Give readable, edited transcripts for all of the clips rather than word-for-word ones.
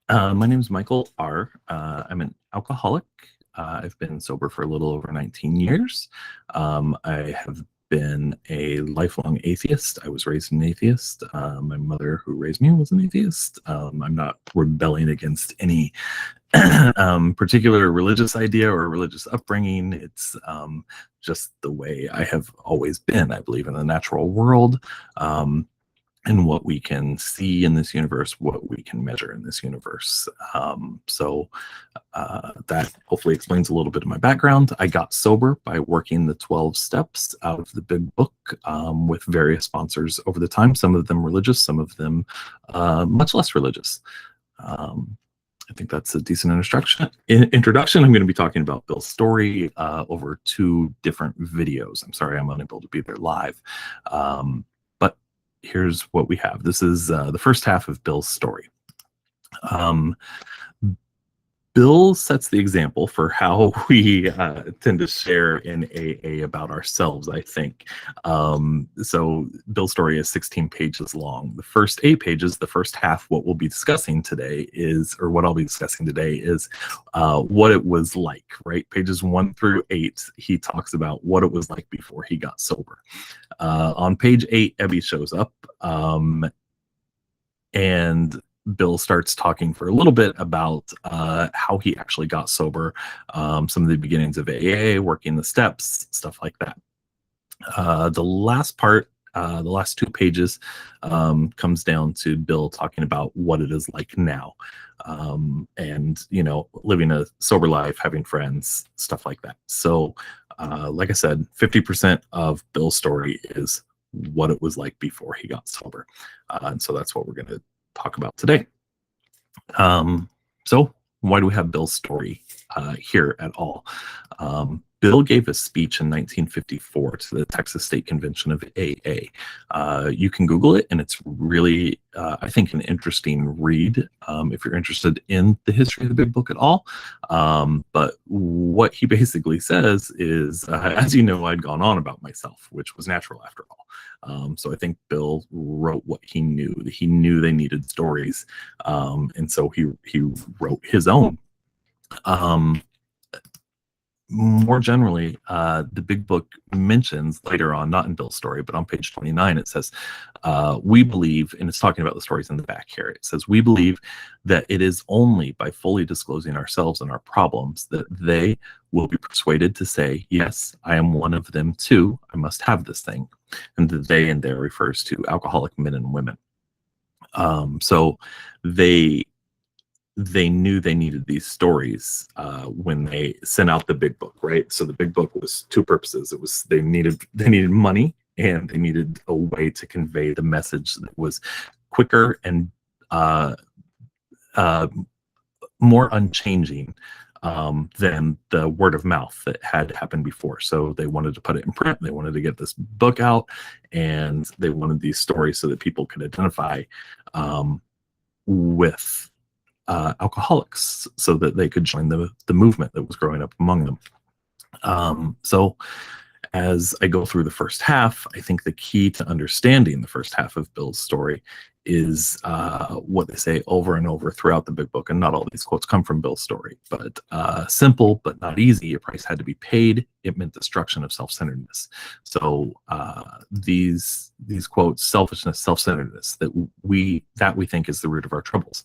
My name is Michael R. I'm an alcoholic. I've been sober for a little over 19 years. I have been a lifelong atheist. I was raised an atheist. My mother, who raised me, was an atheist. I'm not rebelling against any particular religious idea or religious upbringing. It's just the way I have always been. I believe in the natural world. And what we can see in this universe, what we can measure in this universe. That hopefully explains a little bit of my background. I got sober by working the 12 steps out of the big book with various sponsors over the time, some of them religious, some of them much less religious. I think that's a decent introduction. I'm going to be talking about Bill's story over two different videos. I'm sorry I'm unable to be there live. But here's what we have. This is the first half of Bill's story. Bill sets the example for how we tend to share in AA about ourselves, I think. So Bill's story is 16 pages long. The first 8 pages, the first half, what we'll be discussing today is, or what I'll be discussing today is what it was like, right? Pages 1 through 8, he talks about what it was like before he got sober. On page 8, Ebby shows up and Bill starts talking for a little bit about how he actually got sober, some of the beginnings of AA, working the steps, stuff like that. The last part, the last 2 pages, comes down to Bill talking about what it is like now, and, you know, living a sober life, having friends, stuff like that. So, like I said, 50% of Bill's story is what it was like before he got sober. And so that's what we're going to talk about today. So why do we have Bill's story here at all? Bill gave a speech in 1954 to the Texas State Convention of AA. You can Google it, and it's really, I think, an interesting read if you're interested in the history of the Big Book at all. But what he basically says is, as you know, I'd gone on about myself, which was natural after all. So I think Bill wrote what he knew. He knew they needed stories, and so he wrote his own. More generally, the Big Book mentions later on, not in Bill's story, but on page 29, it says, we believe, and it's talking about the stories in the back here, it says, we believe that it is only by fully disclosing ourselves and our problems that they will be persuaded to say, yes, I am one of them too, I must have this thing. And the they in there refers to alcoholic men and women. So they knew they needed these stories when they sent out the Big Book, right? So the Big Book was 2 purposes. It was they needed money, and they needed a way to convey the message that was quicker and more unchanging than the word of mouth that had happened before. So they wanted to put it in print. They wanted to get this book out, and they wanted these stories so that people could identify with alcoholics, so that they could join the movement that was growing up among them. So as I go through the first half, I think the key to understanding the first half of Bill's story is what they say over and over throughout the Big Book. And not all these quotes come from Bill's story, but simple but not easy. A price had to be paid. It meant destruction of self-centeredness. So these quotes, selfishness, self-centeredness, that we think is the root of our troubles.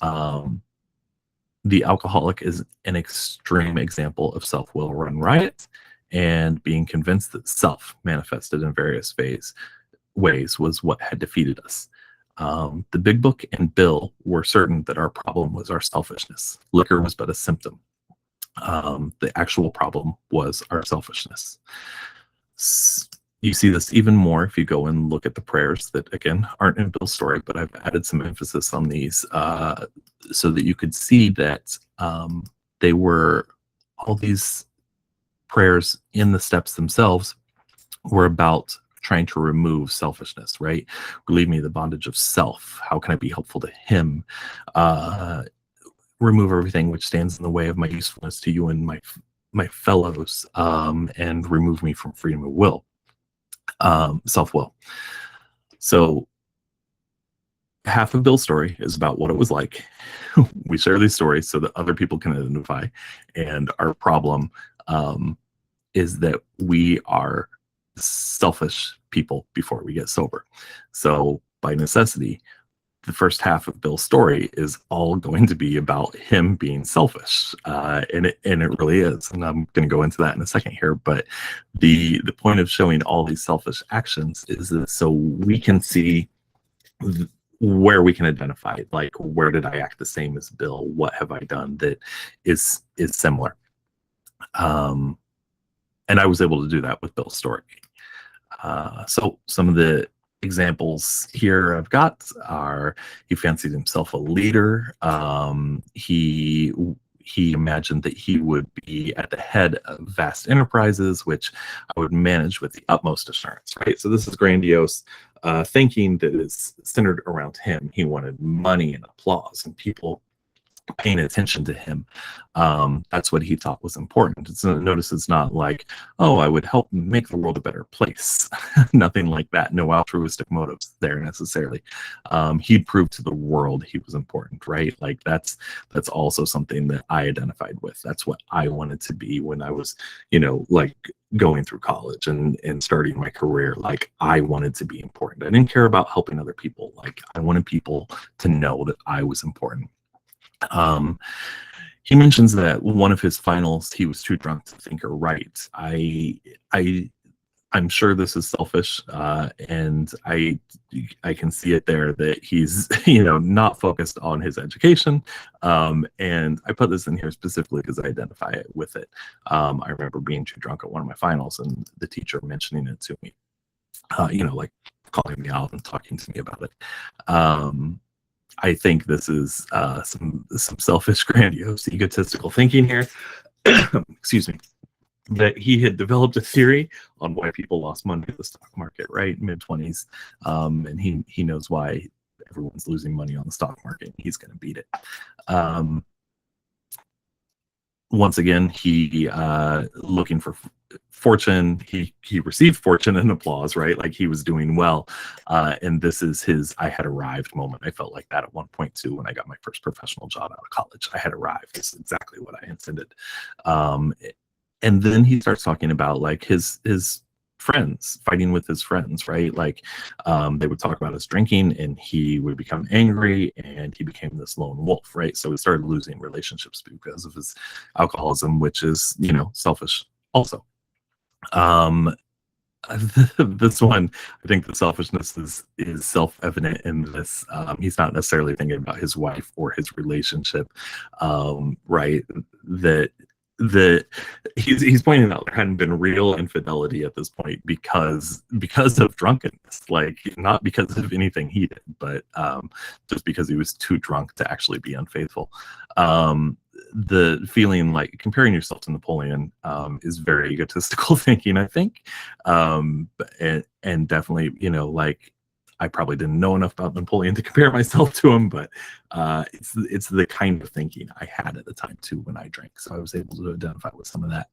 The alcoholic is an extreme example of self-will run riot, and being convinced that self, manifested in various ways, was what had defeated us. The Big Book and Bill were certain that our problem was our selfishness. Liquor was but a symptom. The actual problem was our selfishness. You see this even more if you go and look at the prayers that, again, aren't in Bill's story, but I've added some emphasis on these so that you could see that they were, all these prayers in the steps themselves were about trying to remove selfishness, right? Relieve me of the bondage of self. How can I be helpful to him? Remove everything which stands in the way of my usefulness to you and my fellows, and remove me from freedom of will, self-will. So half of Bill's story is about what it was like. We share these stories so that other people can identify. And our problem is that we are selfish people before we get sober. So by necessity, the first half of Bill's story is all going to be about him being selfish, and it really is. And I'm going to go into that in a second here. But the point of showing all these selfish actions is that so we can see where we can identify, like, where did I act the same as Bill? What have I done that is similar? Um, and I was able to do that with Bill's story. So some of the examples here I've got are he fancied himself a leader. He imagined that he would be at the head of vast enterprises, which I would manage with the utmost assurance, right? So this is grandiose thinking that is centered around him. He wanted money and applause and people paying attention to him. That's what he thought was important. Notice it's not like, oh, I would help make the world a better place. Nothing like that. No altruistic motives there necessarily. He'd prove to the world he was important, right? Like that's also something that I identified with. That's what I wanted to be when I was, like going through college and starting my career. Like I wanted to be important. I didn't care about helping other people. Like I wanted people to know that I was important. He mentions that one of his finals, he was too drunk to think or write. I'm sure this is selfish, and I can see it there that he's not focused on his education, and I put this in here specifically because I identify it with it. I remember being too drunk at one of my finals and the teacher mentioning it to me, like calling me out and talking to me about it. I think this is some selfish, grandiose, egotistical thinking here. Excuse me. That he had developed a theory on why people lost money in the stock market, right? Mid-20s. And he knows why everyone's losing money on the stock market. He's going to beat it. Once again, he looking for fortune. He received fortune and applause, right? Like he was doing well. And this is his I had arrived moment. I felt like that at one point too when I got my first professional job out of college. I had arrived. It's exactly what I intended. And then he starts talking about like his friends, fighting with his friends, right? Like they would talk about his drinking and he would become angry and he became this lone wolf, right? So he started losing relationships because of his alcoholism, which is, selfish also. This one, I think the selfishness is self-evident in this. He's not necessarily thinking about his wife or his relationship, right? That he's pointing out there hadn't been real infidelity at this point because of drunkenness, like not because of anything he did, but just because he was too drunk to actually be unfaithful. The feeling like comparing yourself to Napoleon is very egotistical thinking, I think, and definitely, like I probably didn't know enough about Napoleon to compare myself to him, but it's the kind of thinking I had at the time too when I drank, so I was able to identify with some of that.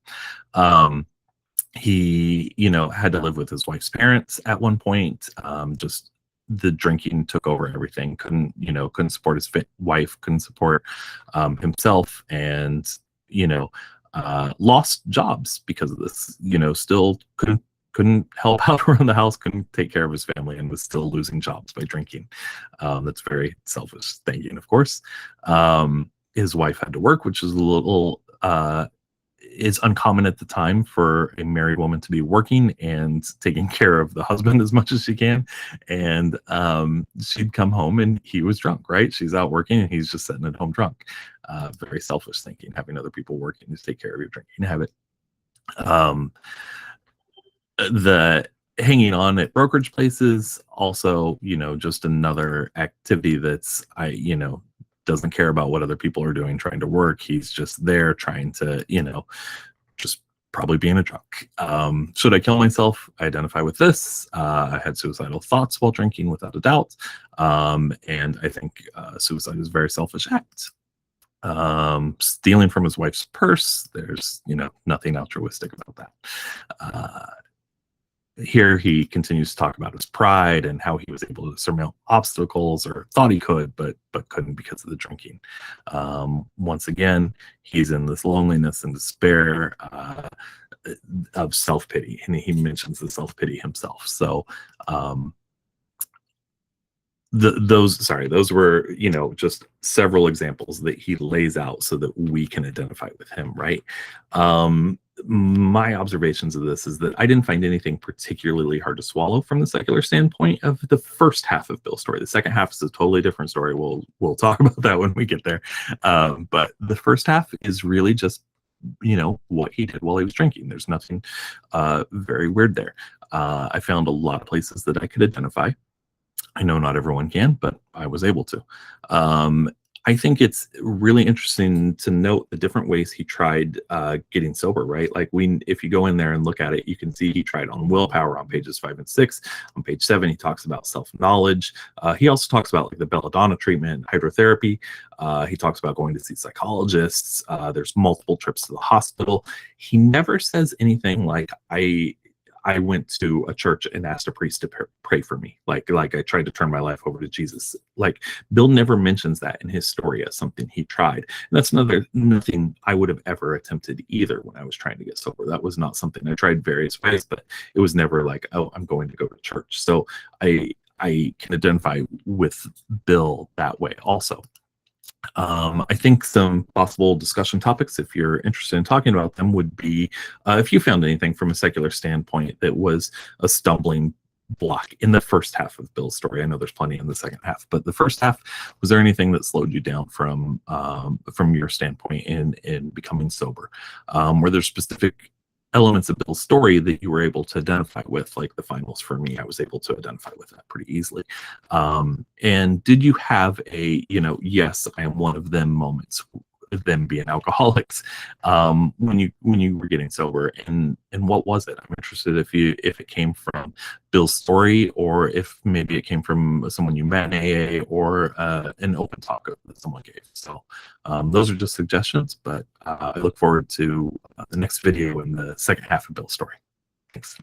He, had to live with his wife's parents at one point. Just the drinking took over everything. Couldn't support his wife, couldn't support himself, and lost jobs because of this. Still couldn't help out around the house, couldn't take care of his family, and was still losing jobs by drinking. That's very selfish thinking, of course. His wife had to work, which is a little is uncommon at the time for a married woman to be working and taking care of the husband as much as she can. And she'd come home and he was drunk, right? She's out working and he's just sitting at home drunk. Very selfish thinking, having other people working to take care of your drinking habit. The hanging on at brokerage places, also, just another activity that's doesn't care about what other people are doing, trying to work. He's just there trying to, just probably being a drunk. Should I kill myself? I identify with this. I had suicidal thoughts while drinking, without a doubt. And I think suicide is a very selfish act. Stealing from his wife's purse, there's, nothing altruistic about that. Here he continues to talk about his pride and how he was able to surmount obstacles, or thought he could, but couldn't because of the drinking. Once again, he's in this loneliness and despair of self-pity, and he mentions the self-pity himself. So um, those were, just several examples that he lays out so that we can identify with him, right? My observations of this is that I didn't find anything particularly hard to swallow from the secular standpoint of the first half of Bill's story. The second half is a totally different story. We'll talk about that when we get there. But the first half is really just, what he did while he was drinking. There's nothing very weird there. I found a lot of places that I could identify. I know not everyone can, but I was able to. I think it's really interesting to note the different ways he tried getting sober, right? Like, if you go in there and look at it, you can see he tried on willpower on pages 5 and 6. On page 7, he talks about self-knowledge. He also talks about like the belladonna treatment, hydrotherapy. He talks about going to see psychologists. There's multiple trips to the hospital. He never says anything like, I went to a church and asked a priest to pray for me. Like I tried to turn my life over to Jesus. Like, Bill never mentions that in his story as something he tried. And that's nothing I would have ever attempted either when I was trying to get sober. That was not something I tried various ways, but it was never like, oh, I'm going to go to church. So I can identify with Bill that way also. I think some possible discussion topics, if you're interested in talking about them, would be if you found anything from a secular standpoint that was a stumbling block in the first half of Bill's story. I know there's plenty in the second half, but the first half, was there anything that slowed you down from your standpoint in becoming sober? Were there specific elements of Bill's story that you were able to identify with? Like the finals for me, I was able to identify with that pretty easily. And did you have a, yes, I am one of them moments, them being alcoholics, when you were getting sober, and what was it? I'm interested if it came from Bill's story, or if maybe it came from someone you met in AA, or an open talk that someone gave. So those are just suggestions, but I look forward to the next video in the second half of Bill's story. Thanks.